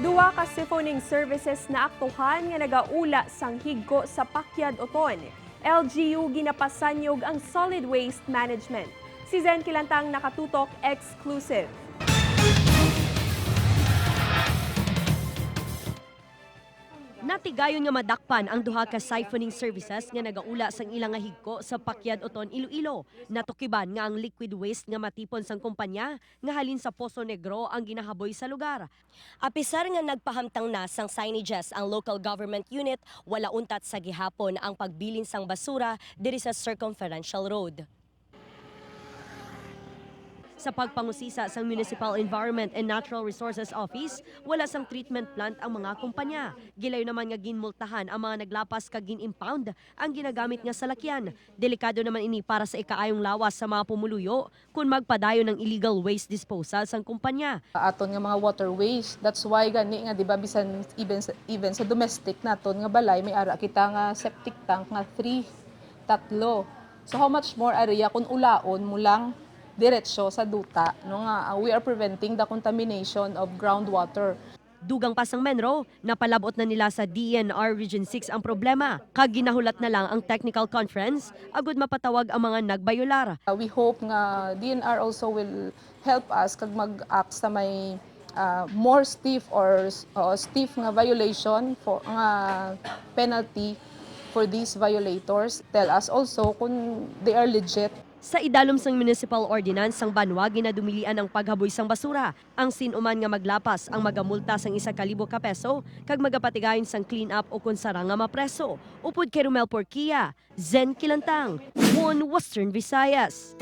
Duha ka Siphoning services na aktuhan nga naga-ula sang higko sa Pakyad Oton. LGU ginapasanyog ang solid waste management. Si Zen Kilantang nakatutok exclusive. Natigayon nga madakpan ang duha ka siphoning services nga nagaula sang ilang nga higko sa Pakyad Oton, Iloilo. Natukiban nga ang liquid waste nga matipon sang kumpanya nga halin sa Poso Negro ang ginahaboy sa lugar. Apisar nga nagpahamtang na sang signages ang local government unit, wala untat sa gihapon ang pagbilin sang basura diri sa circumferential road. Sa pagpangusisa sa Municipal Environment and Natural Resources Office, wala sang treatment plant ang mga kumpanya. Gilayo naman nga ginmultahan ang mga naglapas kag gin-impound ang ginagamit nga salakyan. Delikado naman ini para sa ikaayong lawas sa mga pumuluyo kung magpadayon ng illegal waste disposal sang kumpanya. Aton nga mga waterways, that's why gani nga di ba bisan even sa domestic naton nga balay may ara kita nga septic tank nga 3 So how much more area kung ulaon mo lang diretso sa duta, no nga we are preventing the contamination of groundwater. Dugang pa sang Menro, napalabot na nila sa DNR Region 6 ang problema. Kag ginahulat na lang ang technical conference agud mapatawag ang mga nagbayular. We hope nga DNR also will help us kag mag-act sa may more stiff or stiff nga violation for nga penalty for these violators. Tell us also kung they are legit. Sa idalom sang municipal ordinance sang Banwa ginadumilian ang paghaboy sang basura. Ang sinuman nga maglapas ang magamulta sang 1,000 ka peso kag magapatigayon sang clean up o konsara nga mapreso. Upod kay Romel Porquia, Zen Kilantang, One Western Visayas.